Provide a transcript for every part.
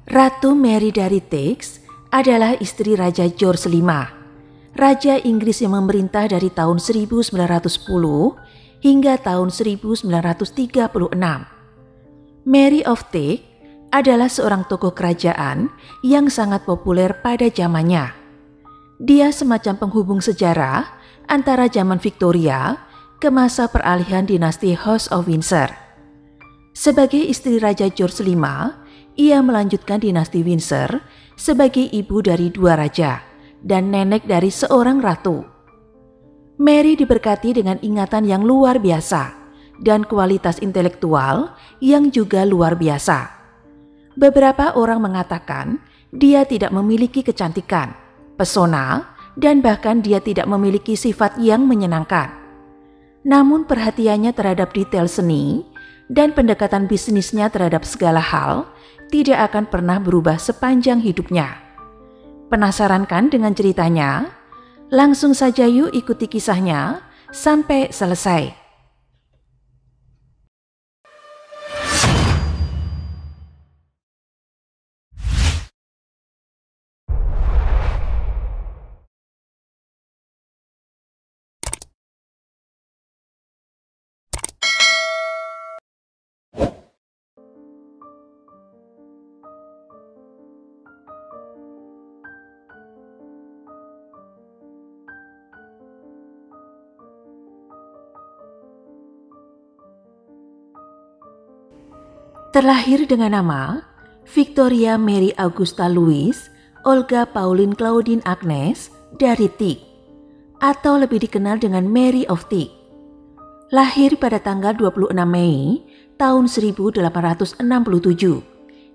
Ratu Mary dari Tex adalah istri Raja George V, Raja Inggris yang memerintah dari tahun 1910 hingga tahun 1936. Mary of Tex adalah seorang tokoh kerajaan yang sangat populer pada zamannya. Dia semacam penghubung sejarah antara zaman Victoria ke masa peralihan dinasti House of Windsor. Sebagai istri Raja George V, ia melanjutkan dinasti Windsor sebagai ibu dari dua raja dan nenek dari seorang ratu. Mary diberkati dengan ingatan yang luar biasa dan kualitas intelektual yang juga luar biasa. Beberapa orang mengatakan dia tidak memiliki kecantikan, pesona, dan bahkan dia tidak memiliki sifat yang menyenangkan. Namun perhatiannya terhadap detail seni dan pendekatan bisnisnya terhadap segala hal tidak akan pernah berubah sepanjang hidupnya. Penasaran kan dengan ceritanya? Langsung saja yuk ikuti kisahnya sampai selesai. Terlahir dengan nama Victoria Mary Augusta Louise Olga Pauline Claudine Agnes dari Tex, atau lebih dikenal dengan Mary of Tex. Lahir pada tanggal 26 Mei tahun 1867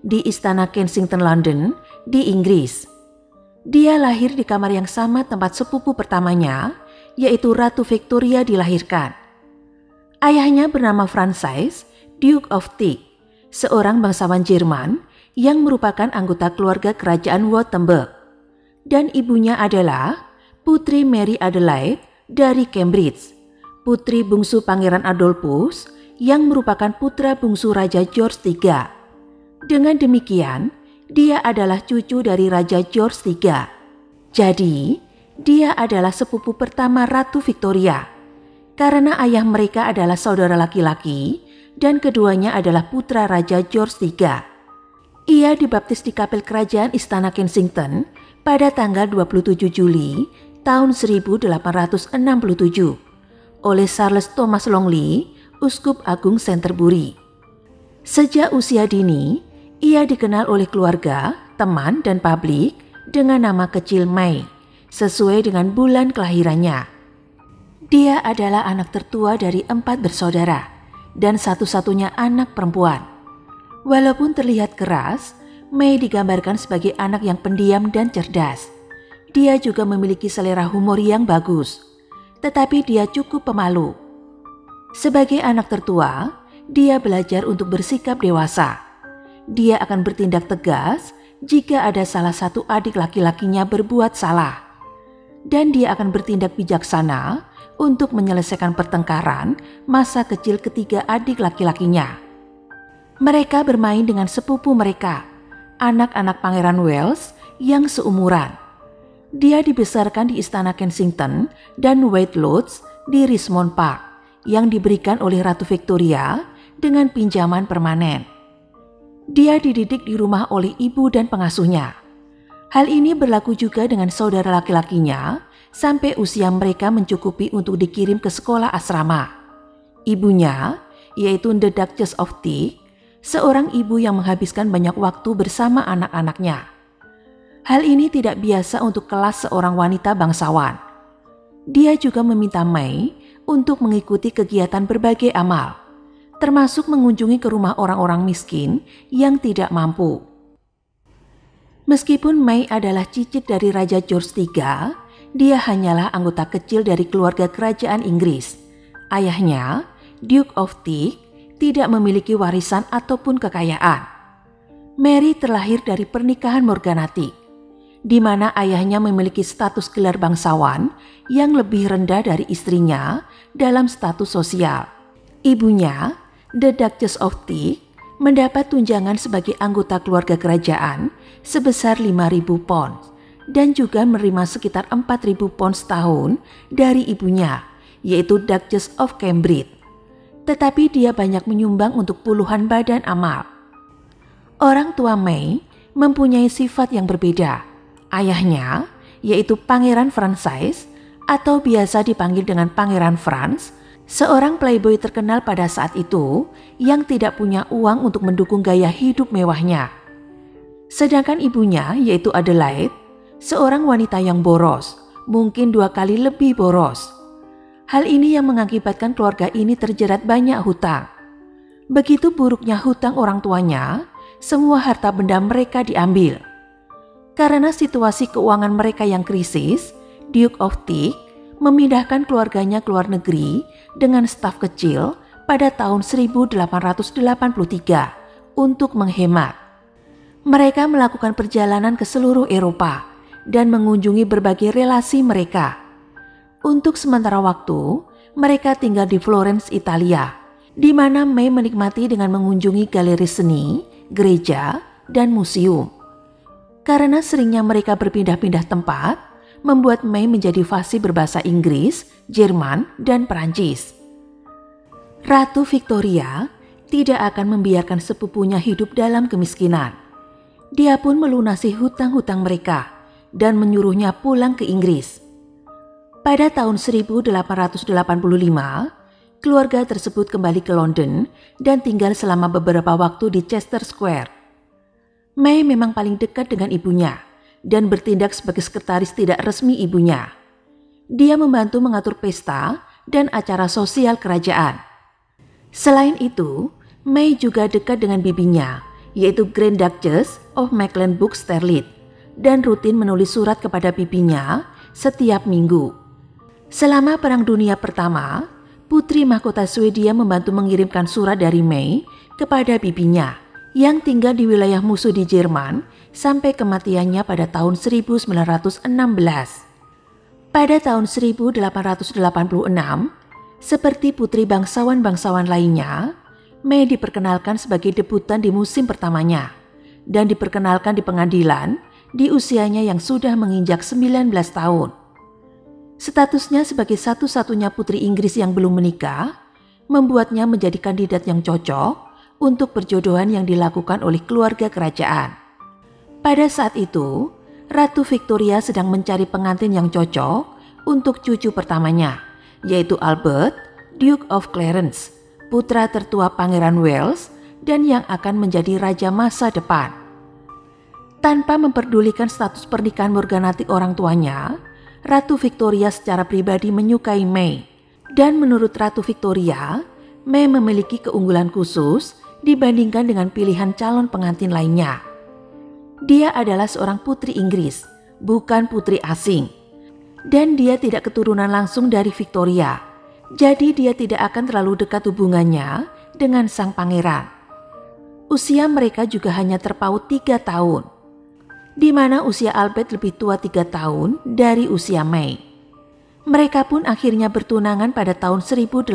di Istana Kensington, London, di Inggris. Dia lahir di kamar yang sama tempat sepupu pertamanya, yaitu Ratu Victoria, dilahirkan. Ayahnya bernama Francis, Duke of Tex, seorang bangsawan Jerman yang merupakan anggota keluarga kerajaan Württemberg, dan ibunya adalah Putri Mary Adelaide dari Cambridge, putri bungsu Pangeran Adolphus yang merupakan putra bungsu Raja George III. Dengan demikian, dia adalah cucu dari Raja George III. Jadi, dia adalah sepupu pertama Ratu Victoria, karena ayah mereka adalah saudara laki-laki dan keduanya adalah putra Raja George III. Ia dibaptis di kapel kerajaan Istana Kensington pada tanggal 27 Juli tahun 1867 oleh Charles Thomas Longley, Uskup Agung Canterbury. Sejak usia dini, ia dikenal oleh keluarga, teman, dan publik dengan nama kecil May, sesuai dengan bulan kelahirannya. Dia adalah anak tertua dari 4 bersaudara dan satu-satunya anak perempuan. Walaupun terlihat keras, May digambarkan sebagai anak yang pendiam dan cerdas. Dia juga memiliki selera humor yang bagus, tetapi dia cukup pemalu. Sebagai anak tertua, dia belajar untuk bersikap dewasa. Dia akan bertindak tegas jika ada salah satu adik laki-lakinya berbuat salah, dan dia akan bertindak bijaksana untuk menyelesaikan pertengkaran masa kecil ketiga adik laki-lakinya. Mereka bermain dengan sepupu mereka, anak-anak Pangeran Wales yang seumuran. Dia dibesarkan di Istana Kensington dan White Lodge di Richmond Park yang diberikan oleh Ratu Victoria dengan pinjaman permanen. Dia dididik di rumah oleh ibu dan pengasuhnya. Hal ini berlaku juga dengan saudara laki-lakinya sampai usia mereka mencukupi untuk dikirim ke sekolah asrama. Ibunya, yaitu The Duchess of Tex, seorang ibu yang menghabiskan banyak waktu bersama anak-anaknya. Hal ini tidak biasa untuk kelas seorang wanita bangsawan. Dia juga meminta May untuk mengikuti kegiatan berbagai amal, termasuk mengunjungi ke rumah orang-orang miskin yang tidak mampu. Meskipun May adalah cicit dari Raja George III, dia hanyalah anggota kecil dari keluarga kerajaan Inggris. Ayahnya, Duke of Tex, tidak memiliki warisan ataupun kekayaan. Mary terlahir dari pernikahan morganatik, di mana ayahnya memiliki status gelar bangsawan yang lebih rendah dari istrinya dalam status sosial. Ibunya, The Duchess of Tex, mendapat tunjangan sebagai anggota keluarga kerajaan sebesar 5.000 pounds dan juga menerima sekitar 4.000 pounds setahun dari ibunya, yaitu Duchess of Cambridge. Tetapi dia banyak menyumbang untuk puluhan badan amal. Orang tua May mempunyai sifat yang berbeda. Ayahnya, yaitu Pangeran Francis atau biasa dipanggil dengan Pangeran Franz, seorang playboy terkenal pada saat itu yang tidak punya uang untuk mendukung gaya hidup mewahnya. Sedangkan ibunya, yaitu Adelaide, seorang wanita yang boros, mungkin 2 kali lebih boros. Hal ini yang mengakibatkan keluarga ini terjerat banyak hutang. Begitu buruknya hutang orang tuanya, semua harta benda mereka diambil. Karena situasi keuangan mereka yang krisis, Duke of Teak memindahkan keluarganya ke luar negeri dengan staf kecil pada tahun 1883 untuk menghemat. Mereka melakukan perjalanan ke seluruh Eropa dan mengunjungi berbagai relasi mereka. Untuk sementara waktu, mereka tinggal di Florence, Italia, di mana May menikmati dengan mengunjungi galeri seni, gereja, dan museum. Karena seringnya mereka berpindah-pindah tempat, membuat May menjadi fasih berbahasa Inggris, Jerman, dan Perancis. Ratu Victoria tidak akan membiarkan sepupunya hidup dalam kemiskinan. Dia pun melunasi hutang-hutang mereka dan menyuruhnya pulang ke Inggris. Pada tahun 1885, keluarga tersebut kembali ke London dan tinggal selama beberapa waktu di Chester Square. May memang paling dekat dengan ibunya dan bertindak sebagai sekretaris tidak resmi ibunya. Dia membantu mengatur pesta dan acara sosial kerajaan. Selain itu, May juga dekat dengan bibinya, yaitu Grand Duchess of Mecklenburg-Strelitz, dan rutin menulis surat kepada bibinya setiap minggu. Selama Perang Dunia Pertama, Putri Mahkota Swedia membantu mengirimkan surat dari May kepada bibinya yang tinggal di wilayah musuh di Jerman sampai kematiannya pada tahun 1916. Pada tahun 1886, seperti putri bangsawan-bangsawan lainnya, May diperkenalkan sebagai debutan di musim pertamanya dan diperkenalkan di pengadilan di usianya yang sudah menginjak 19 tahun. Statusnya sebagai satu-satunya putri Inggris yang belum menikah membuatnya menjadi kandidat yang cocok untuk perjodohan yang dilakukan oleh keluarga kerajaan. Pada saat itu, Ratu Victoria sedang mencari pengantin yang cocok untuk cucu pertamanya, yaitu Albert, Duke of Clarence, putra tertua Pangeran Wales dan yang akan menjadi raja masa depan. Tanpa memperdulikan status pernikahan morganatik orang tuanya, Ratu Victoria secara pribadi menyukai May. Dan menurut Ratu Victoria, May memiliki keunggulan khusus dibandingkan dengan pilihan calon pengantin lainnya. Dia adalah seorang putri Inggris, bukan putri asing. Dan dia tidak keturunan langsung dari Victoria. Jadi dia tidak akan terlalu dekat hubungannya dengan sang pangeran. Usia mereka juga hanya terpaut 3 tahun. Di mana usia Albert lebih tua 3 tahun dari usia May. Mereka pun akhirnya bertunangan pada tahun 1891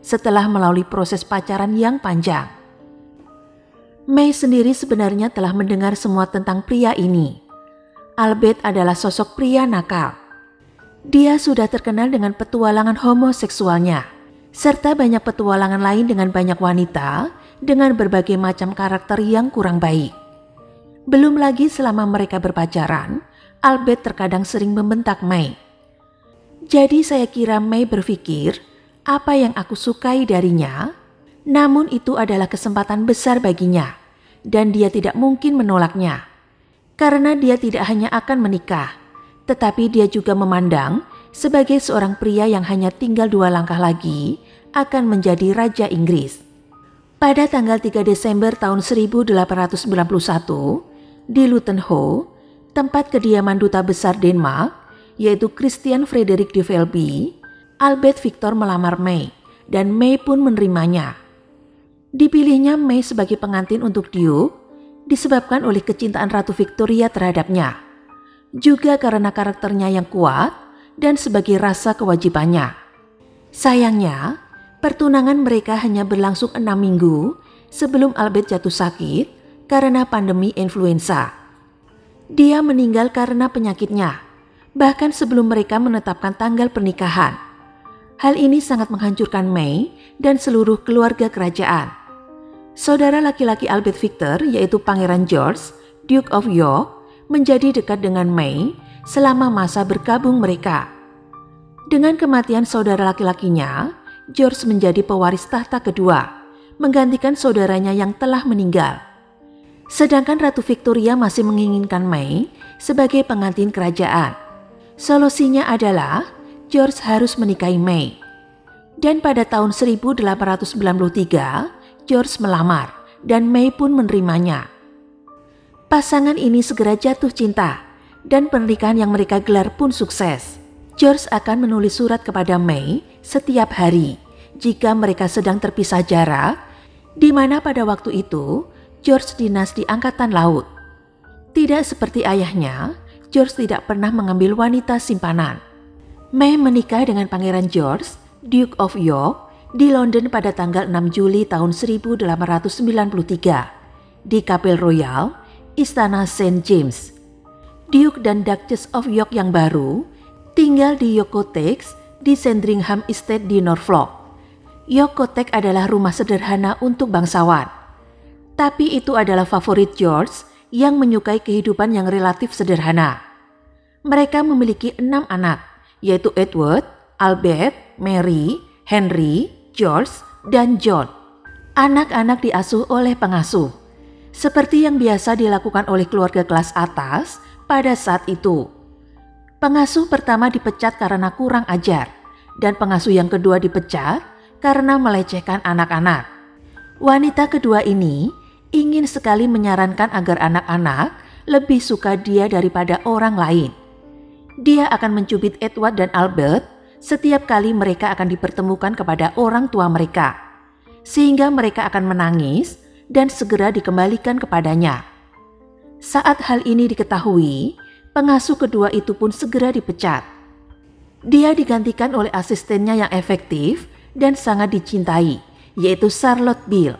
setelah melalui proses pacaran yang panjang. May sendiri sebenarnya telah mendengar semua tentang pria ini. Albert adalah sosok pria nakal. Dia sudah terkenal dengan petualangan homoseksualnya, serta banyak petualangan lain dengan banyak wanita dengan berbagai macam karakter yang kurang baik. Belum lagi selama mereka berpacaran, Albert terkadang sering membentak May. Jadi saya kira May berpikir, apa yang aku sukai darinya, namun itu adalah kesempatan besar baginya, dan dia tidak mungkin menolaknya. Karena dia tidak hanya akan menikah, tetapi dia juga memandang sebagai seorang pria yang hanya tinggal 2 langkah lagi akan menjadi Raja Inggris. Pada tanggal 3 Desember tahun 1891, di Luton Hoo, tempat kediaman Duta Besar Denmark, yaitu Christian Frederick de Velby, Albert Victor melamar May, dan May pun menerimanya. Dipilihnya May sebagai pengantin untuk Duke disebabkan oleh kecintaan Ratu Victoria terhadapnya, juga karena karakternya yang kuat dan sebagai rasa kewajibannya. Sayangnya, Pertunangan mereka hanya berlangsung 6 minggu sebelum Albert jatuh sakit karena pandemi influenza. Dia meninggal karena penyakitnya, bahkan sebelum mereka menetapkan tanggal pernikahan. Hal ini sangat menghancurkan May dan seluruh keluarga kerajaan. Saudara laki-laki Albert Victor, yaitu Pangeran George, Duke of York, menjadi dekat dengan May selama masa berkabung mereka. Dengan kematian saudara laki-lakinya, George menjadi pewaris tahta kedua, menggantikan saudaranya yang telah meninggal. Sedangkan Ratu Victoria masih menginginkan May sebagai pengantin kerajaan. Solusinya adalah George harus menikahi May. Dan pada tahun 1893, George melamar dan May pun menerimanya. Pasangan ini segera jatuh cinta dan pernikahan yang mereka gelar pun sukses. George akan menulis surat kepada May setiap hari jika mereka sedang terpisah jarak, di mana pada waktu itu George dinas di Angkatan Laut. Tidak seperti ayahnya, George tidak pernah mengambil wanita simpanan. May menikah dengan Pangeran George, Duke of York, di London pada tanggal 6 Juli tahun 1893 di Kapel Royal, Istana St. James. Duke dan Duchess of York yang baru tinggal di York Cottage di Sandringham Estate di Norfolk. York Cottage adalah rumah sederhana untuk bangsawan. Tapi itu adalah favorit George yang menyukai kehidupan yang relatif sederhana. Mereka memiliki 6 anak, yaitu Edward, Albert, Mary, Henry, George, dan John. Anak-anak diasuh oleh pengasuh, seperti yang biasa dilakukan oleh keluarga kelas atas pada saat itu. Pengasuh pertama dipecat karena kurang ajar, dan pengasuh yang kedua dipecat karena melecehkan anak-anak. Wanita kedua ini ingin sekali menyarankan agar anak-anak lebih suka dia daripada orang lain. Dia akan mencubit Edward dan Albert setiap kali mereka akan dipertemukan kepada orang tua mereka, sehingga mereka akan menangis dan segera dikembalikan kepadanya. Saat hal ini diketahui, pengasuh kedua itu pun segera dipecat. Dia digantikan oleh asistennya yang efektif dan sangat dicintai, yaitu Charlotte Beale.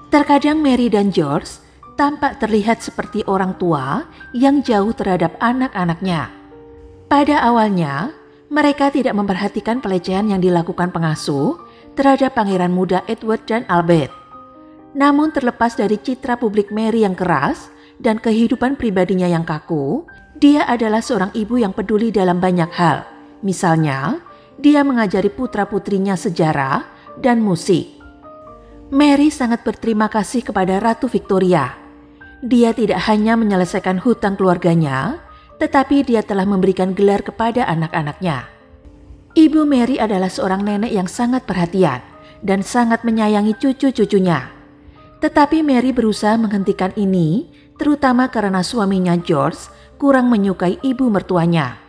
Terkadang Mary dan George tampak terlihat seperti orang tua yang jauh terhadap anak-anaknya. Pada awalnya, mereka tidak memperhatikan pelecehan yang dilakukan pengasuh terhadap pangeran muda Edward dan Albert. Namun terlepas dari citra publik Mary yang keras dan kehidupan pribadinya yang kaku, dia adalah seorang ibu yang peduli dalam banyak hal. Misalnya, dia mengajari putra-putrinya sejarah dan musik. Mary sangat berterima kasih kepada Ratu Victoria. Dia tidak hanya menyelesaikan hutang keluarganya, tetapi dia telah memberikan gelar kepada anak-anaknya. Ibu Mary adalah seorang nenek yang sangat perhatian dan sangat menyayangi cucu-cucunya. Tetapi Mary berusaha menghentikan ini, terutama karena suaminya George kurang menyukai ibu mertuanya.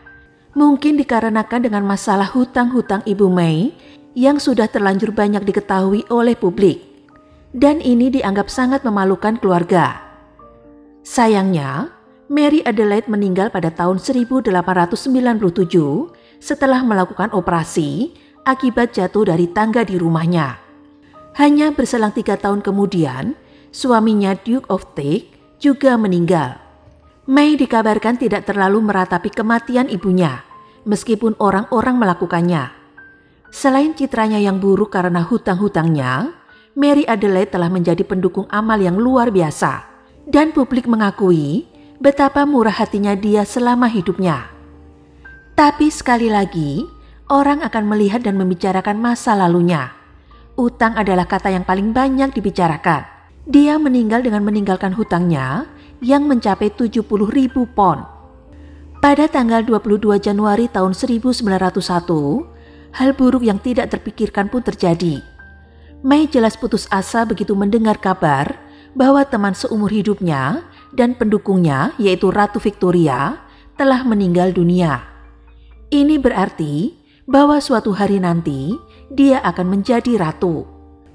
Mungkin dikarenakan dengan masalah hutang-hutang ibu May yang sudah terlanjur banyak diketahui oleh publik. Dan ini dianggap sangat memalukan keluarga. Sayangnya, Mary Adelaide meninggal pada tahun 1897 setelah melakukan operasi akibat jatuh dari tangga di rumahnya. Hanya berselang 3 tahun kemudian, suaminya Duke of Teak juga meninggal. May dikabarkan tidak terlalu meratapi kematian ibunya, meskipun orang-orang melakukannya. Selain citranya yang buruk karena hutang-hutangnya, Mary Adelaide telah menjadi pendukung amal yang luar biasa, dan publik mengakui betapa murah hatinya dia selama hidupnya. Tapi sekali lagi, orang akan melihat dan membicarakan masa lalunya. Utang adalah kata yang paling banyak dibicarakan. Dia meninggal dengan meninggalkan hutangnya yang mencapai 70.000 pound. Pada tanggal 22 Januari tahun 1901, hal buruk yang tidak terpikirkan pun terjadi. May jelas putus asa begitu mendengar kabar bahwa teman seumur hidupnya dan pendukungnya, yaitu Ratu Victoria, telah meninggal dunia. Ini berarti bahwa suatu hari nanti dia akan menjadi ratu.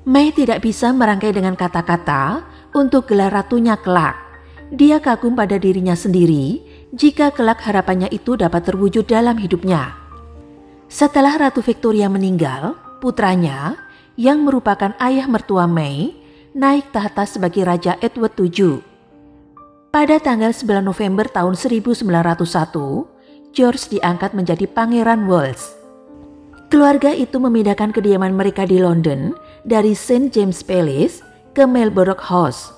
May tidak bisa merangkai dengan kata-kata untuk gelar ratunya kelak. Dia kagum pada dirinya sendiri jika kelak harapannya itu dapat terwujud dalam hidupnya. Setelah Ratu Victoria meninggal, putranya yang merupakan ayah mertua Mei naik tahta sebagai Raja Edward VII. Pada tanggal 9 November tahun 1901, George diangkat menjadi Pangeran Wales. Keluarga itu memindahkan kediaman mereka di London dari St. James Palace ke Marlborough House.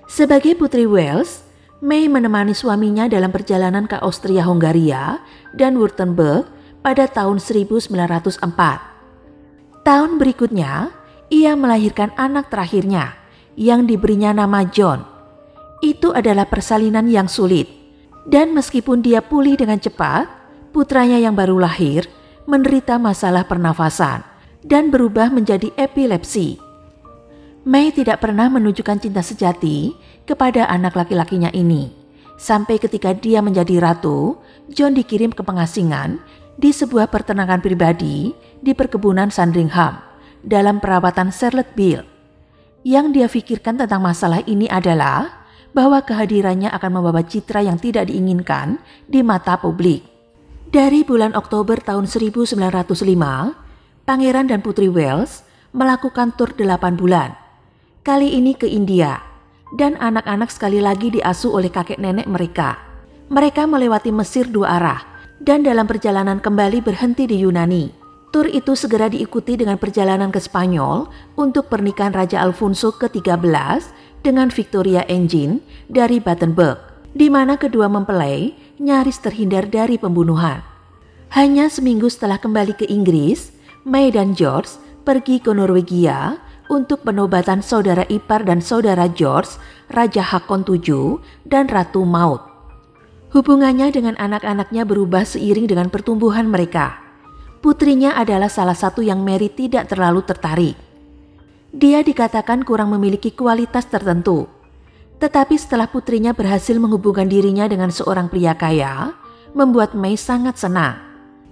Sebagai putri Wales, Mei menemani suaminya dalam perjalanan ke Austria-Hongaria dan Württemberg pada tahun 1904. Tahun berikutnya, ia melahirkan anak terakhirnya yang diberinya nama John. Itu adalah persalinan yang sulit, dan meskipun dia pulih dengan cepat, putranya yang baru lahir menderita masalah pernafasan dan berubah menjadi epilepsi. Mei tidak pernah menunjukkan cinta sejati kepada anak laki-lakinya ini. Sampai ketika dia menjadi ratu, John dikirim ke pengasingan di sebuah peternakan pribadi di perkebunan Sandringham dalam perawatan Charlotte Bill. Yang dia pikirkan tentang masalah ini adalah bahwa kehadirannya akan membawa citra yang tidak diinginkan di mata publik. Dari bulan Oktober tahun 1905, Pangeran dan Putri Wales melakukan tur 8 bulan. Kali ini ke India, dan anak-anak sekali lagi diasuh oleh kakek nenek mereka. Mereka melewati Mesir 2 arah, dan dalam perjalanan kembali berhenti di Yunani. Tur itu segera diikuti dengan perjalanan ke Spanyol untuk pernikahan Raja Alfonso ke-13 dengan Victoria Engine dari Battenberg, di mana kedua mempelai nyaris terhindar dari pembunuhan. Hanya seminggu setelah kembali ke Inggris, Mei dan George pergi ke Norwegia untuk penobatan saudara ipar dan saudara George, Raja Hakon VII dan Ratu Maud. Hubungannya dengan anak-anaknya berubah seiring dengan pertumbuhan mereka. Putrinya adalah salah satu yang Mary tidak terlalu tertarik. Dia dikatakan kurang memiliki kualitas tertentu. Tetapi setelah putrinya berhasil menghubungkan dirinya dengan seorang pria kaya, membuat Mei sangat senang.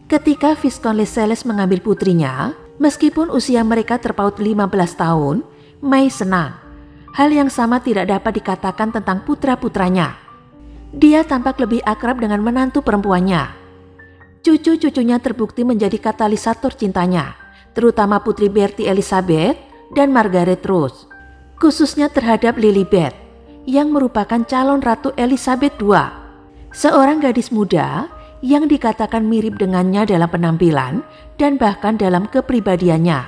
Ketika Viscount Lascelles mengambil putrinya, meskipun usia mereka terpaut 15 tahun, Mei senang. Hal yang sama tidak dapat dikatakan tentang putra-putranya. Dia tampak lebih akrab dengan menantu perempuannya. Cucu-cucunya terbukti menjadi katalisator cintanya, terutama Putri Bertie Elizabeth dan Margaret Rose, khususnya terhadap Lilibet, yang merupakan calon Ratu Elizabeth II, seorang gadis muda yang dikatakan mirip dengannya dalam penampilan dan bahkan dalam kepribadiannya.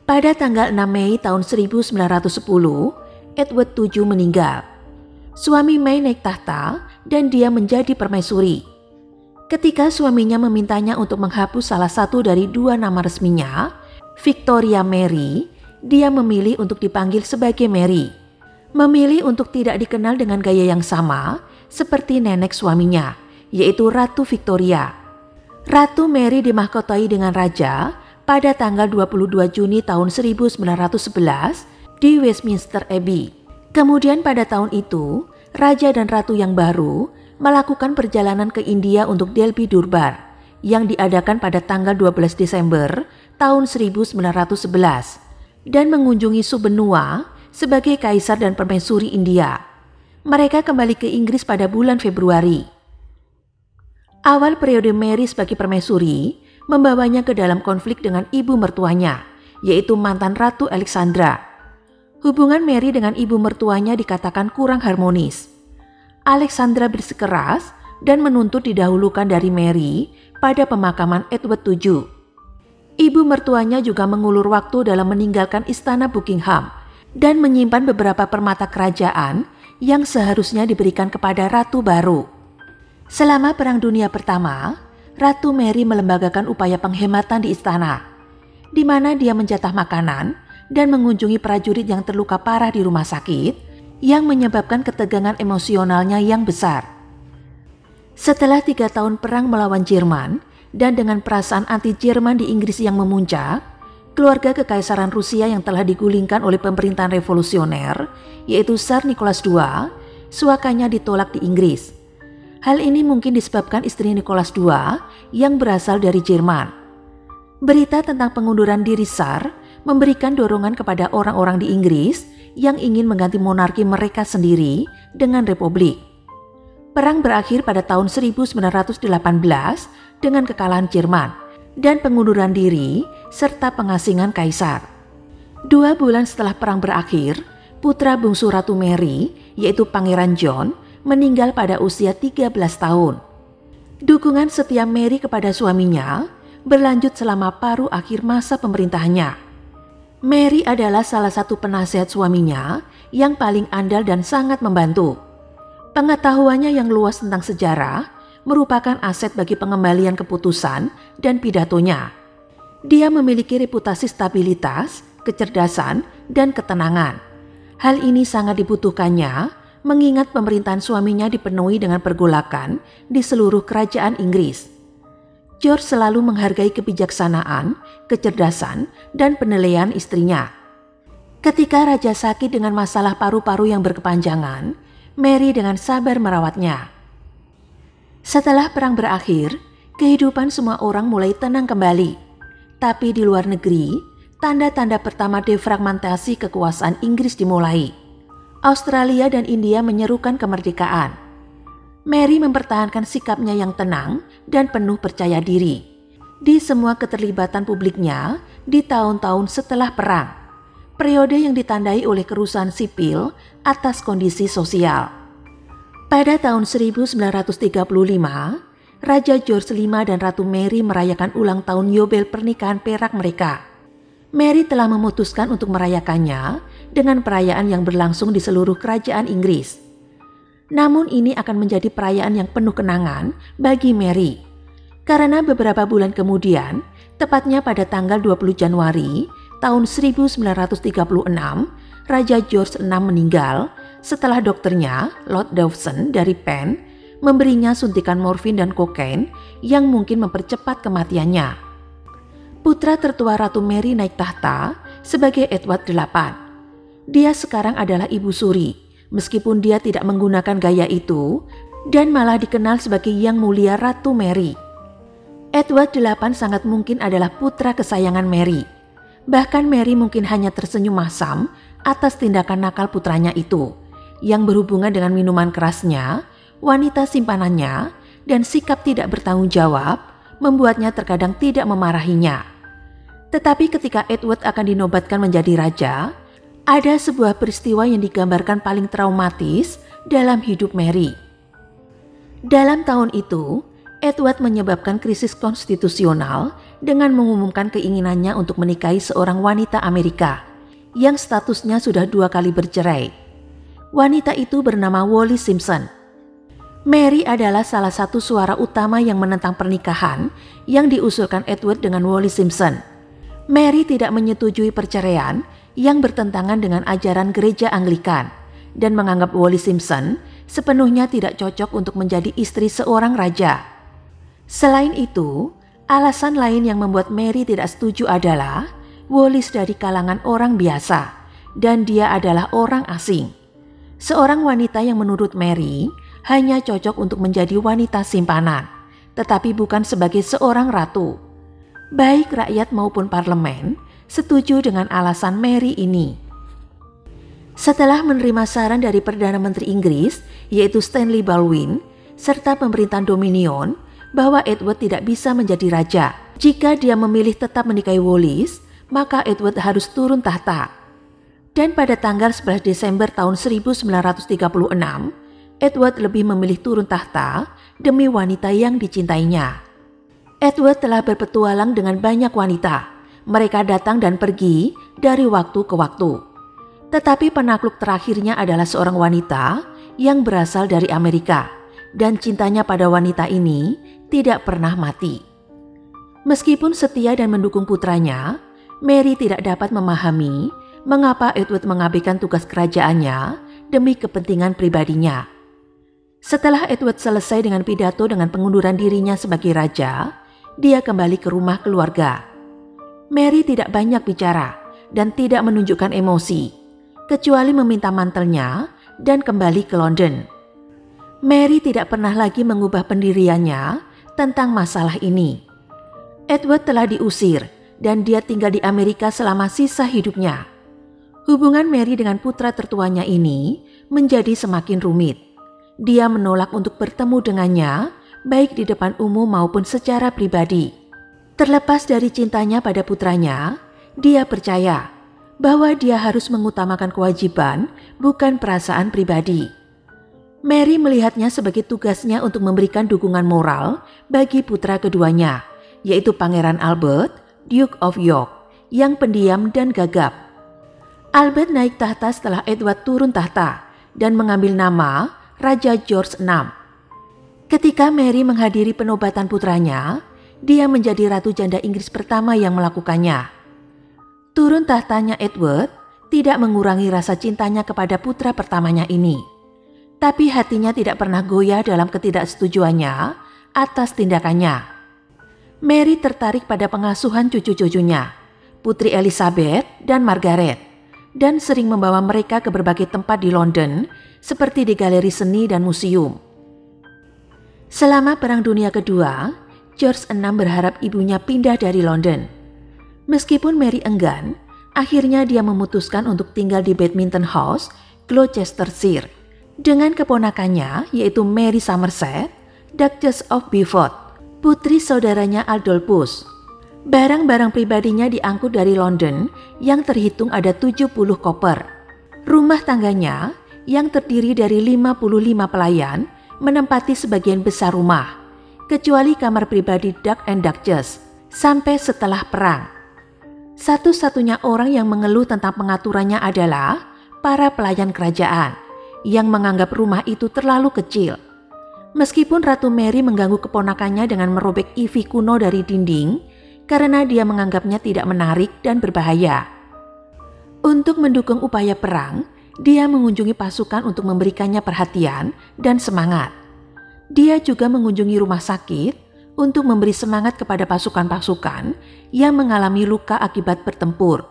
Pada tanggal 6 Mei tahun 1910, Edward VII meninggal. Suami Mei naik tahta dan dia menjadi permaisuri. Ketika suaminya memintanya untuk menghapus salah satu dari 2 nama resminya, Victoria Mary, dia memilih untuk dipanggil sebagai Mary. Memilih untuk tidak dikenal dengan gaya yang sama seperti nenek suaminya, yaitu Ratu Victoria. Ratu Mary dimahkotai dengan raja pada tanggal 22 Juni tahun 1911 di Westminster Abbey. Kemudian pada tahun itu, raja dan ratu yang baru melakukan perjalanan ke India untuk Delhi Durbar yang diadakan pada tanggal 12 Desember tahun 1911. Dan mengunjungi Subenua sebagai kaisar dan permaisuri India. Mereka kembali ke Inggris pada bulan Februari. Awal periode Mary sebagai permaisuri membawanya ke dalam konflik dengan ibu mertuanya, yaitu mantan Ratu Alexandra. Hubungan Mary dengan ibu mertuanya dikatakan kurang harmonis. Alexandra bersikeras dan menuntut didahulukan dari Mary pada pemakaman Edward VII. Ibu mertuanya juga mengulur waktu dalam meninggalkan istana Buckingham dan menyimpan beberapa permata kerajaan yang seharusnya diberikan kepada ratu baru. Selama Perang Dunia Pertama, Ratu Mary melembagakan upaya penghematan di istana, di mana dia menjatah makanan dan mengunjungi prajurit yang terluka parah di rumah sakit yang menyebabkan ketegangan emosionalnya yang besar. Setelah 3 tahun perang melawan Jerman, dan dengan perasaan anti-Jerman di Inggris yang memuncak, keluarga kekaisaran Rusia yang telah digulingkan oleh pemerintahan revolusioner, yaitu Tsar Nicholas II, suakanya ditolak di Inggris. Hal ini mungkin disebabkan istri Nicholas II yang berasal dari Jerman. Berita tentang pengunduran diri Tsar memberikan dorongan kepada orang-orang di Inggris yang ingin mengganti monarki mereka sendiri dengan republik. Perang berakhir pada tahun 1918 dengan kekalahan Jerman dan pengunduran diri serta pengasingan kaisar. 2 bulan setelah perang berakhir, putra bungsu Ratu Mary, yaitu Pangeran John, meninggal pada usia 13 tahun. Dukungan setia Mary kepada suaminya berlanjut selama paruh akhir masa pemerintahannya. Mary adalah salah satu penasihat suaminya yang paling andal dan sangat membantu. Pengetahuannya yang luas tentang sejarah merupakan aset bagi pengembalian keputusan dan pidatonya. Dia memiliki reputasi stabilitas, kecerdasan, dan ketenangan. Hal ini sangat dibutuhkannya mengingat pemerintahan suaminya dipenuhi dengan pergolakan di seluruh kerajaan Inggris. George selalu menghargai kebijaksanaan, kecerdasan, dan penilaian istrinya. Ketika raja sakit dengan masalah paru-paru yang berkepanjangan, Mary dengan sabar merawatnya. Setelah perang berakhir, kehidupan semua orang mulai tenang kembali. Tapi di luar negeri, tanda-tanda pertama defragmentasi kekuasaan Inggris dimulai. Australia dan India menyerukan kemerdekaan. Mary mempertahankan sikapnya yang tenang dan penuh percaya diri di semua keterlibatan publiknya di tahun-tahun setelah perang, periode yang ditandai oleh kerusuhan sipil atas kondisi sosial. Pada tahun 1935, Raja George V dan Ratu Mary merayakan ulang tahun Yobel pernikahan perak mereka. Mary telah memutuskan untuk merayakannya dengan perayaan yang berlangsung di seluruh kerajaan Inggris. Namun ini akan menjadi perayaan yang penuh kenangan bagi Mary. Karena beberapa bulan kemudian, tepatnya pada tanggal 20 Januari tahun 1936, Raja George VI meninggal setelah dokternya, Lord Dawson dari Penn, memberinya suntikan morfin dan kokain yang mungkin mempercepat kematiannya. Putra tertua Ratu Mary naik tahta sebagai Edward VIII. Dia sekarang adalah ibu suri, meskipun dia tidak menggunakan gaya itu dan malah dikenal sebagai Yang Mulia Ratu Mary. Edward VIII sangat mungkin adalah putra kesayangan Mary. Bahkan Mary mungkin hanya tersenyum masam atas tindakan nakal putranya itu, yang berhubungan dengan minuman kerasnya, wanita simpanannya, dan sikap tidak bertanggung jawab membuatnya terkadang tidak memarahinya. Tetapi ketika Edward akan dinobatkan menjadi raja, ada sebuah peristiwa yang digambarkan paling traumatis dalam hidup Mary. Dalam tahun itu, Edward menyebabkan krisis konstitusional dengan mengumumkan keinginannya untuk menikahi seorang wanita Amerika yang statusnya sudah 2 kali bercerai. Wanita itu bernama Wallis Simpson. Mary adalah salah satu suara utama yang menentang pernikahan yang diusulkan Edward dengan Wallis Simpson. Mary tidak menyetujui perceraian yang bertentangan dengan ajaran gereja Anglikan dan menganggap Wallis Simpson sepenuhnya tidak cocok untuk menjadi istri seorang raja. Selain itu, alasan lain yang membuat Mary tidak setuju adalah Wallis dari kalangan orang biasa dan dia adalah orang asing. Seorang wanita yang menurut Mary hanya cocok untuk menjadi wanita simpanan, tetapi bukan sebagai seorang ratu. Baik rakyat maupun parlemen setuju dengan alasan Mary ini. Setelah menerima saran dari Perdana Menteri Inggris, yaitu Stanley Baldwin, serta pemerintahan Dominion, bahwa Edward tidak bisa menjadi raja. Jika dia memilih tetap menikahi Wallis, maka Edward harus turun tahta. Dan pada tanggal 11 Desember tahun 1936, Edward lebih memilih turun tahta demi wanita yang dicintainya. Edward telah berpetualang dengan banyak wanita. Mereka datang dan pergi dari waktu ke waktu. Tetapi penakluk terakhirnya adalah seorang wanita yang berasal dari Amerika, dan cintanya pada wanita ini tidak pernah mati. Meskipun setia dan mendukung putranya, Mary tidak dapat memahami mengapa Edward mengabaikan tugas kerajaannya demi kepentingan pribadinya. Setelah Edward selesai dengan pidato dengan pengunduran dirinya sebagai raja, dia kembali ke rumah keluarga. Mary tidak banyak bicara dan tidak menunjukkan emosi, kecuali meminta mantelnya dan kembali ke London. Mary tidak pernah lagi mengubah pendiriannya tentang masalah ini. Edward telah diusir dan dia tinggal di Amerika selama sisa hidupnya. Hubungan Mary dengan putra tertuanya ini menjadi semakin rumit. Dia menolak untuk bertemu dengannya, baik di depan umum maupun secara pribadi. Terlepas dari cintanya pada putranya, dia percaya bahwa dia harus mengutamakan kewajiban, bukan perasaan pribadi. Mary melihatnya sebagai tugasnya untuk memberikan dukungan moral bagi putra keduanya, yaitu Pangeran Albert, Duke of York, yang pendiam dan gagap. Albert naik tahta setelah Edward turun tahta dan mengambil nama Raja George VI. Ketika Mary menghadiri penobatan putranya, dia menjadi Ratu Janda Inggris pertama yang melakukannya. Turun tahtanya Edward tidak mengurangi rasa cintanya kepada putra pertamanya ini. Tapi hatinya tidak pernah goyah dalam ketidaksetujuannya atas tindakannya. Mary tertarik pada pengasuhan cucu-cucunya, Putri Elizabeth dan Margaret, dan sering membawa mereka ke berbagai tempat di London, seperti di galeri seni dan museum. Selama Perang Dunia Kedua, George VI berharap ibunya pindah dari London. Meskipun Mary enggan, akhirnya dia memutuskan untuk tinggal di Badminton House, Gloucestershire, dengan keponakannya yaitu Mary Somerset, Duchess of Beaufort, putri saudaranya Adolphus. Barang-barang pribadinya diangkut dari London yang terhitung ada 70 koper. Rumah tangganya yang terdiri dari 55 pelayan menempati sebagian besar rumah, kecuali kamar pribadi Duke and Duchess sampai setelah perang. Satu-satunya orang yang mengeluh tentang pengaturannya adalah para pelayan kerajaan yang menganggap rumah itu terlalu kecil. Meskipun Ratu Mary mengganggu keponakannya dengan merobek ivy kuno dari dinding karena dia menganggapnya tidak menarik dan berbahaya. Untuk mendukung upaya perang, dia mengunjungi pasukan untuk memberikannya perhatian dan semangat. Dia juga mengunjungi rumah sakit untuk memberi semangat kepada pasukan-pasukan yang mengalami luka akibat bertempur.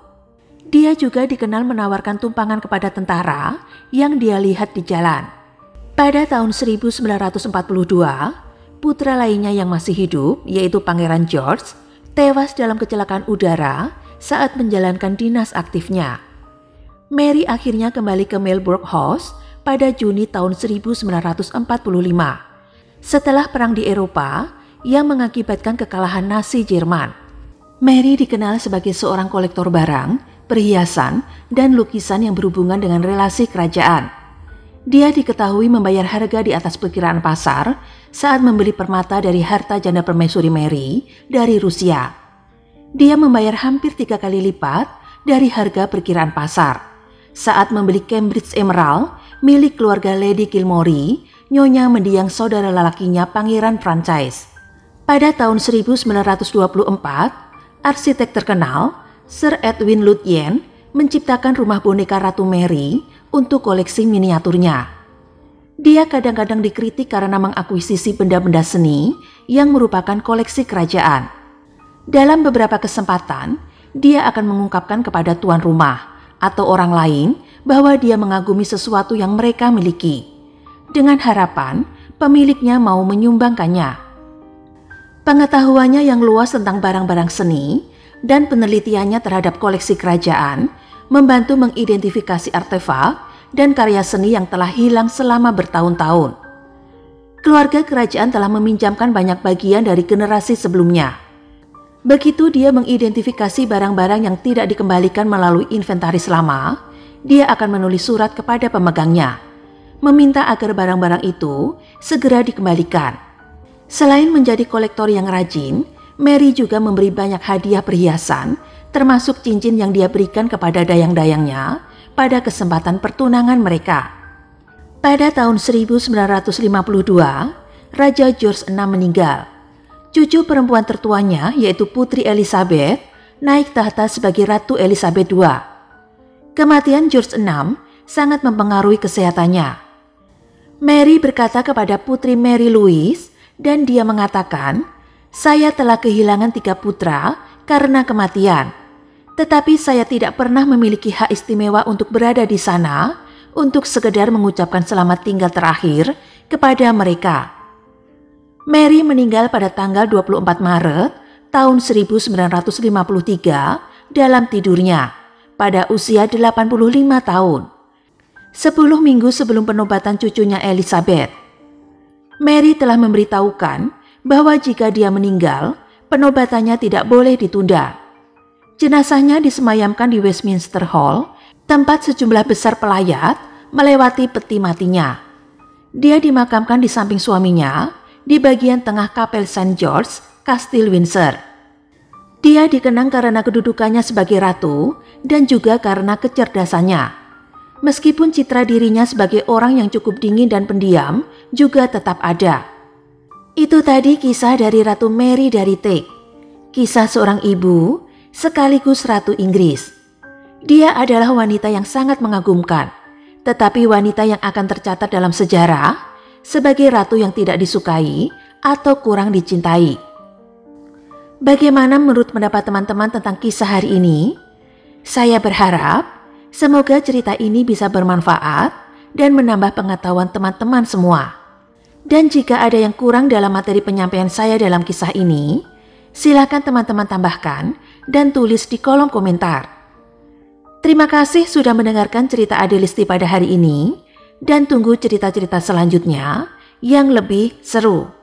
Dia juga dikenal menawarkan tumpangan kepada tentara yang dia lihat di jalan. Pada tahun 1942, putra lainnya yang masih hidup, yaitu Pangeran George, tewas dalam kecelakaan udara saat menjalankan dinas aktifnya. Mary akhirnya kembali ke Marlborough House pada Juni tahun 1945. Setelah perang di Eropa yang mengakibatkan kekalahan Nazi Jerman. Mary dikenal sebagai seorang kolektor barang, perhiasan, dan lukisan yang berhubungan dengan relasi kerajaan. Dia diketahui membayar harga di atas perkiraan pasar saat membeli permata dari harta janda permaisuri Mary dari Rusia. Dia membayar hampir 3 kali lipat dari harga perkiraan pasar saat membeli Cambridge Emerald milik keluarga Lady Kilmorey, nyonya mendiang saudara lelakinya Pangeran Francis. Pada tahun 1924, arsitek terkenal Sir Edwin Lutyens menciptakan rumah boneka Ratu Mary untuk koleksi miniaturnya. Dia kadang-kadang dikritik karena mengakuisisi benda-benda seni yang merupakan koleksi kerajaan. Dalam beberapa kesempatan, dia akan mengungkapkan kepada tuan rumah atau orang lain bahwa dia mengagumi sesuatu yang mereka miliki, dengan harapan pemiliknya mau menyumbangkannya. Pengetahuannya yang luas tentang barang-barang seni dan penelitiannya terhadap koleksi kerajaan membantu mengidentifikasi artefak dan karya seni yang telah hilang selama bertahun-tahun. Keluarga kerajaan telah meminjamkan banyak bagian dari generasi sebelumnya. Begitu dia mengidentifikasi barang-barang yang tidak dikembalikan melalui inventaris lama, dia akan menulis surat kepada pemegangnya, meminta agar barang-barang itu segera dikembalikan. Selain menjadi kolektor yang rajin, Mary juga memberi banyak hadiah perhiasan, termasuk cincin yang dia berikan kepada dayang-dayangnya pada kesempatan pertunangan mereka. Pada tahun 1952, Raja George VI meninggal. Cucu perempuan tertuanya, yaitu Putri Elizabeth, naik tahta sebagai Ratu Elizabeth II. Kematian George VI sangat mempengaruhi kesehatannya. Mary berkata kepada Putri Mary Louise, dan dia mengatakan, "Saya telah kehilangan 3 putra karena kematian. Tetapi saya tidak pernah memiliki hak istimewa untuk berada di sana untuk sekedar mengucapkan selamat tinggal terakhir kepada mereka." Mary meninggal pada tanggal 24 Maret tahun 1953 dalam tidurnya pada usia 85 tahun. 10 minggu sebelum penobatan cucunya Elizabeth. Mary telah memberitahukan bahwa jika dia meninggal, penobatannya tidak boleh ditunda. Jenazahnya disemayamkan di Westminster Hall, tempat sejumlah besar pelayat melewati peti matinya. Dia dimakamkan di samping suaminya di bagian tengah kapel St. George, Kastil Windsor. Dia dikenang karena kedudukannya sebagai ratu dan juga karena kecerdasannya. Meskipun citra dirinya sebagai orang yang cukup dingin dan pendiam juga tetap ada. Itu tadi kisah dari Ratu Mary dari Teck, kisah seorang ibu sekaligus Ratu Inggris. Dia adalah wanita yang sangat mengagumkan, tetapi wanita yang akan tercatat dalam sejarah sebagai ratu yang tidak disukai atau kurang dicintai. Bagaimana menurut pendapat teman-teman tentang kisah hari ini? Saya berharap semoga cerita ini bisa bermanfaat dan menambah pengetahuan teman-teman semua. Dan jika ada yang kurang dalam materi penyampaian saya dalam kisah ini, silakan teman-teman tambahkan dan tulis di kolom komentar. Terima kasih sudah mendengarkan cerita Adelisti pada hari ini dan tunggu cerita-cerita selanjutnya yang lebih seru.